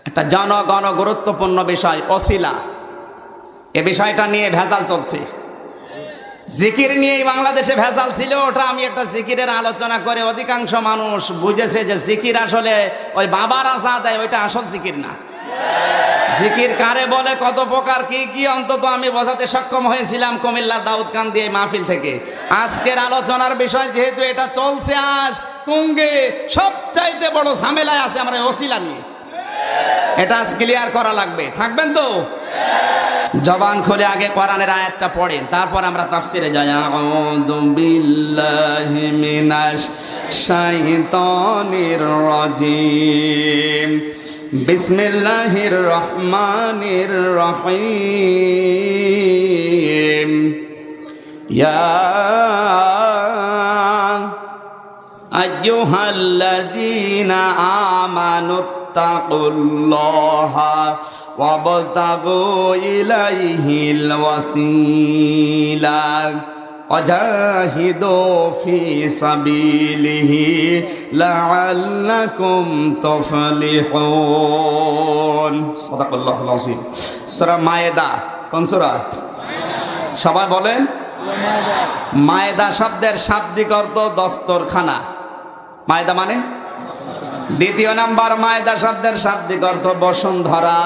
একটা জনগণ গুরুত্বপূর্ণ বিষয় ওসিলা। এ বিষয়টা নিয়ে ভেজাল চলছে। জিকির নিয়েই বাংলাদেশে ভেজাল ছিল। ওটা আমি একটা জিকিরের আলোচনা করে অধিকাংশ মানুষ বুঝেছে যে জিকির আসলে ওই বাবার আশা দেয়, ওইটা আসল জিকির না। জিকির কারে বলে, কত প্রকার, কি কি অন্তত আমি বোঝাতে সক্ষম হয়েছিলাম কুমিল্লা দাউদকান্দি এই মাহফিল থেকে। আজকের আলোচনার বিষয় যেহেতু এটা চলছে আজ তুঙ্গে, সবচাইতে বড় ঝামেলায় আছে আমরা ওসিলা নিয়ে। এটা আজ ক্লিয়ার করা লাগবে। থাকবেন তো? জবান খুলে আগে কোরআনের আয়াতটা পড়েন, তারপর আমরা তাফসিরে যাই। আউযু বিল্লাহি মিনাশ শাইতানির রাজিম। বিসমিল্লাহির রহমানির রহিম। ইয়া আইয়ুহাল্লাযীনা আমানু তাকুল্লাহা ওয়াবতাগু ইলাইহিল ওয়াসিলা ওয়াজাহিদু ফি সাবিলিহি লাআল্লাকুম তুফলিহুন। সাদাকাল্লাহুল আযীম। সূরা মায়েদা। কোন সূরা? সবাই বলেন। মায়েদা শব্দের শাব্দিক অর্থ দস্তরখানা। মায়েদা মানে? দ্বিতীয় নাম্বার, মায়েদা শব্দের শাব্দিক অর্থ বসুন্ধরা।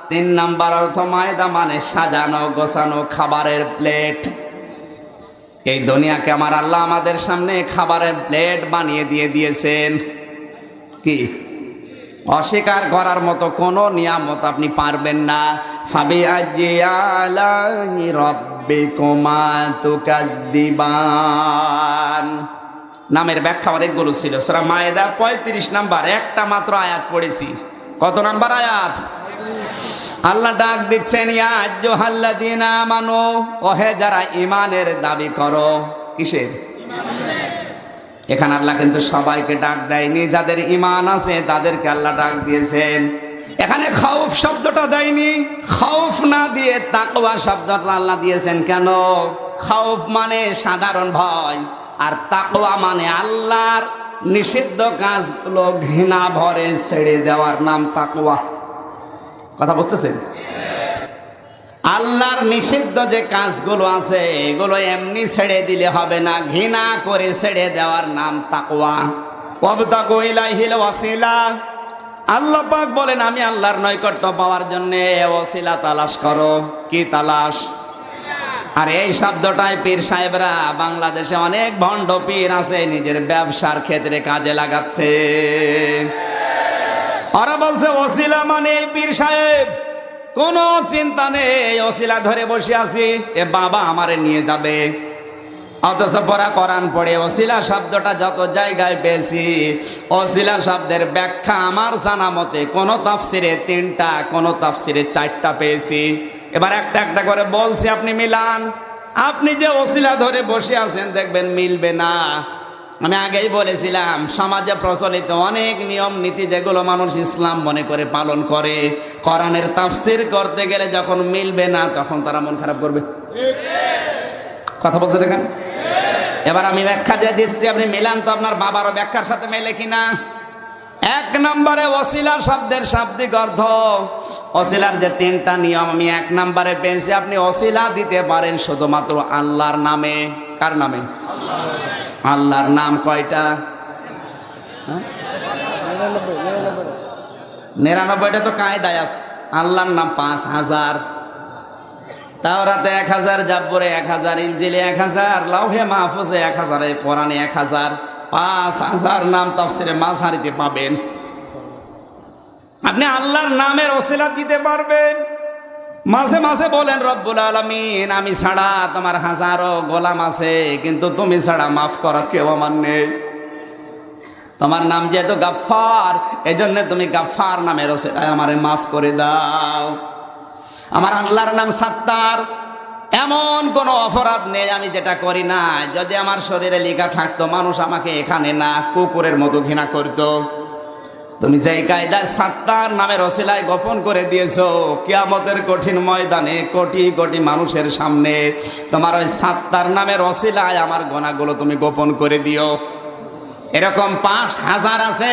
3 নাম্বার অর্থ মায়েদা মানে সাজানো গোছানো খাবারের প্লেট। এই দুনিয়াকে আমার আল্লাহ আমাদের সামনে খাবারের প্লেট বানিয়ে দিয়েছেন। কি অস্বীকার করার মতো কোনো নিয়ামত আপনি পারবেন না। ফাবিআইয়ি আলাই রাব্বিকুমা তুকাদ্দিবান। নামের ব্যাখ্যা অনেকগুলো ছিল। সূরা মায়েদা 35 নাম্বার, একটা মাত্র আয়াত পড়েছি। কত নাম্বার আয়াত? আল্লাহ ডাক দিচ্ছেন, ইয়া আইয়ুহাল্লাযীনা আমানু, ওহে যারা ঈমানের দাবি করো। কিসের? এখানে আল্লাহ কিন্তু সবাইকে ডাক দেয়নি, যাদের ঈমান আছে তাদেরকে আল্লাহ ডাক দিয়েছেন। এখানে খাউফ শব্দটা দেয়নি, খাউফ না দিয়ে তাকওয়া শব্দটা আল্লাহ দিয়েছেন। কেন? খাউফ মানে সাধারণ ভয়, আর তাকওয়া মানে আল্লাহর নিষিদ্ধ কাজগুলো ঘৃণা ভরে ছেড়ে দেওয়ার নাম তাকওয়া। কথা বুঝতেছেন? আল্লাহর নিষিদ্ধ যে কাজগুলো আছে এগুলো এমনি ছেড়ে দিলে হবে না, ঘৃণা করে ছেড়ে দেওয়ার নাম তাকওয়া। ওয়াবতাগু ইলাইহিল ওয়াসিলা। আল্লাহ পাক বলেন, আমি আল্লাহর নৈকট্য পাওয়ার জন্য ওসিলা তালাশ করো। কি তালাশ? আর এই শব্দটাই পীর সাহেবরা, বাংলাদেশে অনেক ভণ্ড পীর আছে, নিজের ব্যবসার ক্ষেত্রে কাজে লাগাচ্ছে। ওরা বলছে ওসিলা মানে পীর সাহেব, কোনো চিন্তা নেই, ওসিলা ধরে বসে আছি, এ বাবা আমারে নিয়ে যাবে। অথচ পড়া কোরআন পড়ে ওসিলা শব্দটা যত জায়গায় পেয়েছি, ওসিলা শব্দের ব্যাখ্যা আমার জানা মতে কোন তাফসিরে 3টা, কোন তাফসিরে 4টা পেয়েছি। এবার একটা একটা করে বলছি, আপনি মিলান। আপনি যে ওসিলা ধরে বসে আছেন দেখবেন মিলবে না। আমি আগেই বলেছিলাম, সমাজে প্রচলিত অনেক নিয়ম নীতি যেগুলো মানুষ ইসলাম মনে করে পালন করে, কোরআনের তাফসির করতে গেলে যখন মিলবে না তখন তারা মন খারাপ করবে। কথা বলতে দেখেন। এবার আমি ব্যাখ্যা দিয়ে দিচ্ছি, আপনি মিলান তো আপনার বাবারও ব্যাখ্যার সাথে মেলে কিনা। 1 নম্বরে ওসিলা শব্দের শাব্দিক অর্থ, ওসিলার যে 3টা নিয়ম আমি 1 নম্বরে পেয়েছি। আপনি ওসিলা দিতে পারেন শুধুমাত্র আল্লাহর নামে। কার নামে? আল্লাহর নাম কয়টা? 99টা তো কায়দায় আছে। আল্লাহর নাম 5000, তাওরাতে 1000, জাব্বুরে 1000, ইনজিলে 1000, লাউহে মাহফুজে 1000, কোরআনে 1000, 5000 নাম তাফসিরে মাযহারিতে পাবেন। আপনি আল্লাহর নামের ওসিলা দিতে পারবেন। মাঝে মাঝে বলেন, রব্বুল আলামিন, আমি ছাড়া তোমার হাজারো গোলাম আছে, কিন্তু তুমি ছাড়া মাফ করার কেউ আমার নেই। তোমার নাম যেহেতু গাফফার, এজন্য তুমি গাফফার নামের ওসিলায় আমারে মাফ করে দাও। আমার আল্লাহর নাম সাত্তার, এমন কোনো অপরাধ নেই আমি যেটা করি না, যদি আমার শরীরে লেখা থাকতো মানুষ আমাকে এখানে না কুকুরের মতো ঘৃণা করতো। তুমি যেই কায়দা সাত্তার নামের ওসিলায় গোপন করে দিয়েছো, কিয়ামতের কঠিন ময়দানে কোটি কোটি মানুষের সামনে তোমার ওই সাত্তার নামের ওসিলায় আমার গুনাহগুলো তুমি গোপন করে দিও। এরকম 5000 আছে,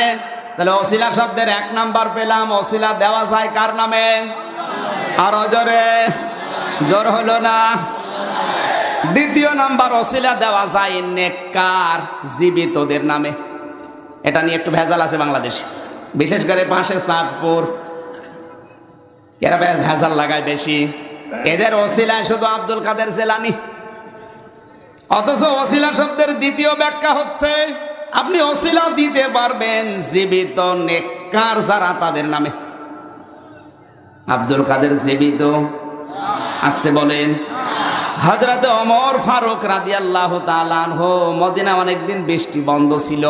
তাহলে ওসিলা শব্দের 1 নাম্বার পেলাম। ওসিলা দেওয়া যায় কার নামে? আর জোরে, জোর হলো না। 2 নাম্বার, ওসিলা দেওয়া যায় নেককার জীবিতদের নামে। এটা নিয়ে একটু ভেজাল আছে বাংলাদেশে, বিশেষ করে পাশে চাঁদপুর, এরা বেশ ভেজাল লাগায় বেশি। এদের ওসিলায় শুধু আব্দুল কাদের জিলানী। অথচ ওসিলা শব্দের 2য় ব্যাখ্যা হচ্ছে আপনি ওসিলা দিতে পারবেন জীবিত নেককার যারা তাদের নামে। আব্দুল কাদের জীবিত? আসতে বলেন। হযরত ওমর ফারুক রাদিয়াল্লাহু তাআলা আনহু, মদিনা অনেকদিন বৃষ্টি বন্ধ ছিল,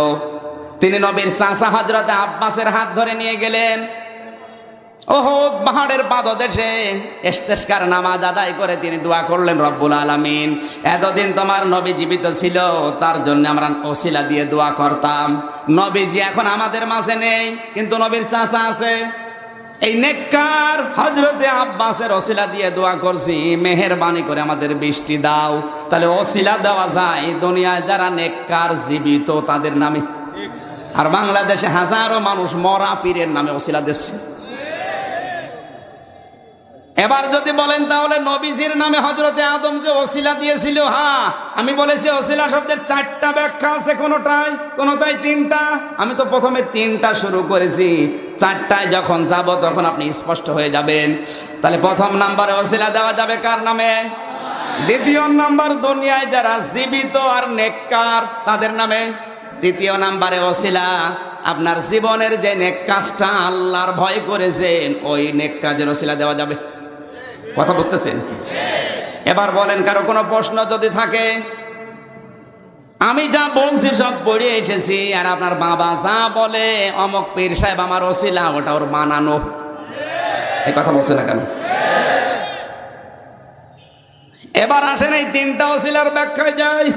তিনি নবীর চাচা হযরত আব্বাসের হাত ধরে নিয়ে গেলেন ওহদ পাহাড়ের পাদদেশে। ইস্তেসকার নামাজ আদায় করে তিনি দোয়া করলেন, রব্বুল আলামিন, এতদিন তোমার নবী জীবিত ছিল, তার জন্য আমরা ওসিলা দিয়ে দোয়া করতাম। নবীজি এখন আমাদের মাঝে নেই, কিন্তু নবীর চাচা আছে। এই নেককার হযরতে আব্বাসের ওসিলা দিয়ে দোয়া করছি, মেহেরবানি করে আমাদের বৃষ্টি দাও। তাহলে ওসিলা দেওয়া যায় দুনিয়ায় যারা নেককার জীবিত তাদের নামে। আর বাংলাদেশে হাজারো মানুষ মরা পীরের নামে ওসিলা দিচ্ছে। এবার যদি বলেন তাহলে নবীজির নামে হযরতে আদম যে ওসিলা দিয়েছিল, হ্যাঁ আমি বলেছি ওসিলা শব্দের 4টা ব্যাখ্যা আছে, কোনোটাই 3টা। আমি তো প্রথমে 3টা শুরু করেছি, 4টায় যখন যাব তখন আপনি স্পষ্ট হয়ে যাবেন। তাহলে 1 নাম্বারে ওসিলা দেওয়া যাবে কার নামে? 2 নাম্বার, দুনিয়ায় যারা জীবিত আর নেককার তাদের নামে। 3 নাম্বারে ওসিলা আপনার জীবনের যে নেক কাজটা আল্লাহর ভয় করেছেন ওই নেক কাজের ওসিলা দেওয়া যাবে। কথা বুঝতেছেন? এবার বলেন কারো কোনো প্রশ্ন যদি থাকে। আমি যা বলছি সব পড়ে এসেছি, আর আপনার বাবা যা বলে অমক পীর সাহেব আমার ওসিলা, ওটা ওর বানানো। এই কথা বলছে না কেন? এবার আসেন এই 3টা ওসিলার ব্যাখ্যায় যাই।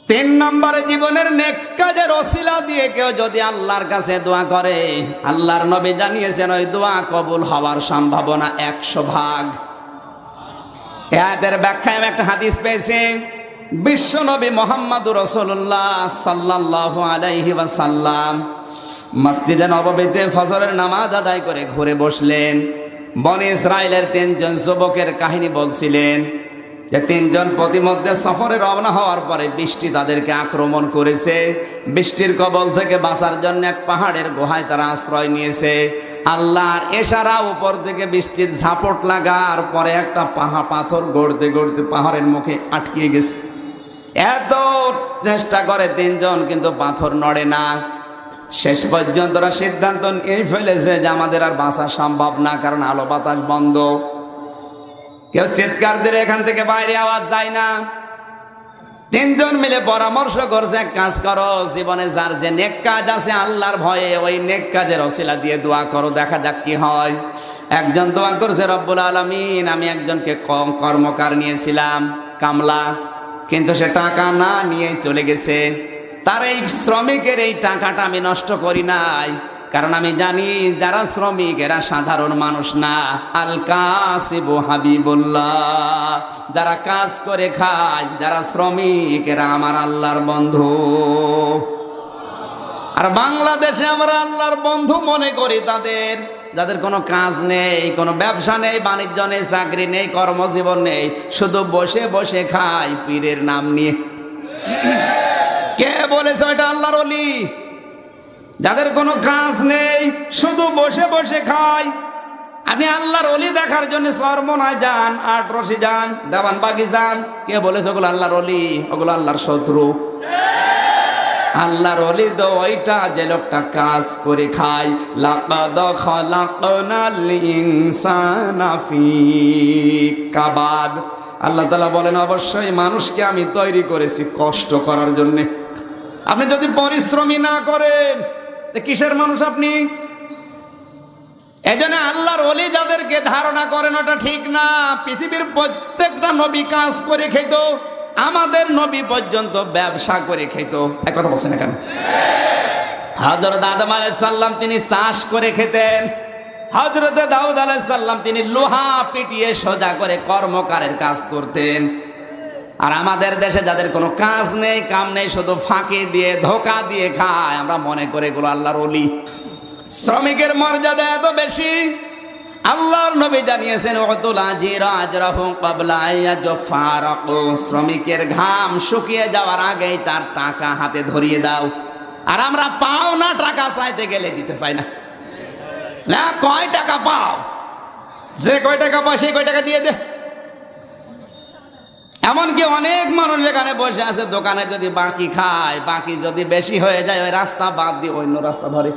3 নম্বরে, জীবনের নেক কাজের ওসিলা দিয়ে কেউ যদি আল্লাহর কাছে দোয়া করে, আল্লাহর নবী জানিয়েছেন ওই দোয়া কবুল হওয়ার সম্ভাবনা 100 ভাগ। এর ব্যাখ্যায় আমি একটা হাদিস পেয়েছি, বিশ্ব নবী মুহাম্মদুর রাসূলুল্লাহ সাল্লাল্লাহু আলাইহি ওয়াসাল্লাম মসজিদে নববীতে ফজরের নামাজ আদায় করে ঘুরে বসলেন। বনি ইসরাইলের 3 জন যুবকের কাহিনী বলছিলেন যে 3 জন প্রতিমধ্যে সফরে রওনা হওয়ার পরে বৃষ্টি তাদেরকে আক্রমণ করেছে। বৃষ্টির কবল থেকে বাঁচার জন্য এক পাহাড়ের গুহায় তারা আশ্রয় নিয়েছে। আল্লাহর ইশারা, উপর থেকে বৃষ্টির ঝাপট লাগার পরে একটা পাথর গড়তে গড়তে পাহাড়ের মুখে আটকে গেছে। এত চেষ্টা করে 3 জন, কিন্তু পাথর নড়ে না। শেষ পর্যন্ত ওরা সিদ্ধান্ত এই ফেলেছে যে আমাদের আর বাঁচা সম্ভব না, কারণ আলো বাতাস বন্ধ। কেউ চিৎকার দিলে এখান থেকে বাইরে আওয়াজ যায় না। 3 জন মিলে পরামর্শ করছে, এক কাজ করো, জীবনে যার যে নেক কাজ আছে আল্লাহর ভয়ে ওই নেক কাজের ওসিলা দিয়ে দোয়া করো, দেখা যাক কি হয়। একজন দোয়া করছে, রব্বুল আলামিন, আমি একজনকে কর্মকার নিয়েছিলাম, কামলা, কিন্তু সে টাকা না নিয়ে চলে গেছে। তার এই শ্রমিকের এই টাকাটা আমি নষ্ট করি নাই, কারণ আমি জানি যারা শ্রমিক এরা সাধারণ মানুষ না। আল কাসিবু হাবিবুল্লাহ, যারা কাজ করে খায়, যারা শ্রমিক এরা আমার আল্লাহর বন্ধু। আর বাংলাদেশে আমরা আল্লাহর বন্ধু মনে করি তাদের যাদের কোনো কাজ নেই, কোনো ব্যবসা নেই, বাণিজ্য নেই, চাকরি নেই, কর্মজীবন নেই, শুধু বসে বসে খায় পীরের নাম নিয়ে। কে বলেছে এটা আল্লাহর ওলি? যাদের কোনো কাজ নেই, শুধু বসে বসে খায়। আপনি আল্লাহর ওলি দেখার জন্য চরমনায় যান, আটরশি যান, দেওয়ানবাগি যান, কে বলেছে ওগুলো আল্লাহর ওলি? ওগুলো আল্লাহর শত্রু। আল্লাহর ওলি তো ওইটা যে লোকটা কাজ করে খায়। লাকাদ খালাকনাল ইনসানা ফি কাবাদ, আল্লাহ তাআলা বলেন অবশ্যই মানুষকে আমি তৈরি করেছি কষ্ট করার জন্য। আপনি যদি পরিশ্রমী না করেন কিসের মানুষ আপনি? এজন্য আল্লাহর ওলি যাদেরকে ধারণা করেন ওটা ঠিক না। পৃথিবীর প্রত্যেকটা নবী কাজ করে খেত, আমাদের নবী পর্যন্ত ব্যবসা করে খেত। এক কথা বলছেন না কেন? হযরত আদম আলাইহিস সালাম তিনি চাষ করে খেতেন। হযরত দাউদ আলাইহিস সালাম তিনি লোহা পিটিয়ে সোজা করে কর্মকারের কাজ করতেন। আর আমাদের দেশে যাদের কোনো কাজ নেই কাম নেই, শুধু ফাঁকি দিয়ে ধোকা দিয়ে খায়, আমরা মনে করে এগুলো আল্লাহর ওলি। শ্রমিকের মর্যাদা এত বেশি, আল্লাহর নবী জানিয়েছেন ওয়াতুল আজিরা আজরাহু ক্বাবলা আইয়াজফারাকু, শ্রমিকের ঘাম শুকিয়ে যাওয়ার আগেই তার টাকা হাতে ধরিয়ে দাও। আর আমরা পাও না, টাকা চাইতে গেলে দিতে চাই না। না, কয় টাকা পাও, যে কয় টাকা পাও সেই কয় টাকা দিয়ে দে। এমনকি অনেক মানুষ যেখানে বসে আছে দোকানে যদি বাকি খায়, বাকি যদি বেশি হয়ে যায় ওই রাস্তা বাদ দিয়ে অন্য রাস্তা ধরে।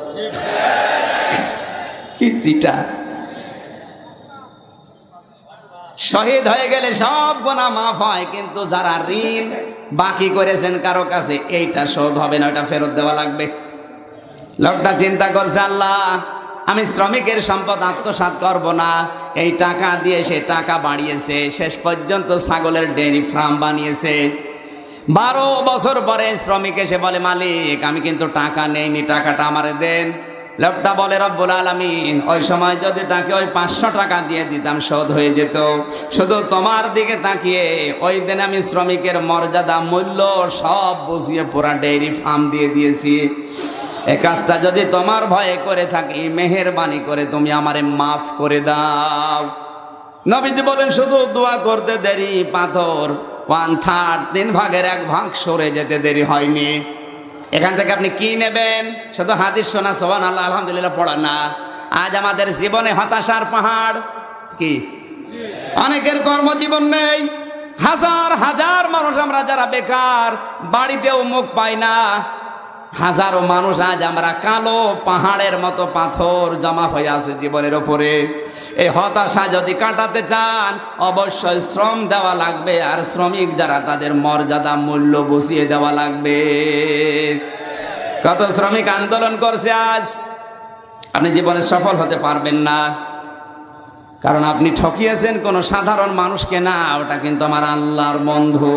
কি সিটা, শহীদ হয়ে গেলে সব গুনাহ মাফ হয়, কিন্তু যারা ঋণ বাকি করেছেন কারো কাছে, এইটা শোধ হবে না, ওটা ফেরত দেওয়া লাগবে। লোকটা চিন্তা করছে, আল্লাহ আমি শ্রমিকের সম্পদ আত্মসাৎ করব না। এই টাকা দিয়ে সে টাকা বাড়িয়েছে, শেষ পর্যন্ত ছাগলের ডেয়ারি ফার্ম বানিয়েছে। 12 বছর পরে শ্রমিক এসে বলে, মালিক আমি কিন্তু টাকা নেইনি, টাকাটা আমারে দেন। লোকটা বলে, রব্বুল আলামিন ওই সময় যদি তাকে ওই 500 টাকা দিয়ে দিতাম শোধ হয়ে যেত। শুধু তোমার দিকে তাকিয়ে ওই দিন আমি শ্রমিকের মর্যাদা মূল্য সব বুঝিয়ে পুরা ডেয়ারি ফার্ম দিয়ে দিয়েছি। এই কাজটা যদি তোমার ভয়ে করে থাকি, মেহেরবানি করে তুমি আমারে মাফ করে দাও। নবীজি বলেন, শুধু দোয়া করতে দেরি, পাথর 1/3 3/1 সরে যেতে দেরি হয়নি। এখান থেকে আপনি কি নেবেন? শুধু হাদিস শোনা, সুবহানাল্লাহ আলহামদুলিল্লাহ পড়া না। আজ আমাদের জীবনে হতাশার পাহাড়। কি অনেকের কর্মজীবন নেই, হাজার হাজার মানুষ আমরা যারা বেকার, বাড়িতেও মুখ পাই না। হাজারো মানুষ আজ আমরা কালো পাহাড়ের মতো পাথর জমা হয়ে আছে জীবনের ওপরে। এই হতাশা যদি কাটাতে চান, অবশ্যই শ্রম দেওয়া লাগবে, আর শ্রমিক যারা তাদের মর্যাদা মূল্য বুঝিয়ে দেওয়া লাগবে। কত শ্রমিক আন্দোলন করছে, আজ আপনি জীবনে সফল হতে পারবেন না, কারণ আপনি ঠকিয়েছেন কোনো সাধারণ মানুষকে না, ওটা কিন্তু আমার আল্লাহর বন্ধু।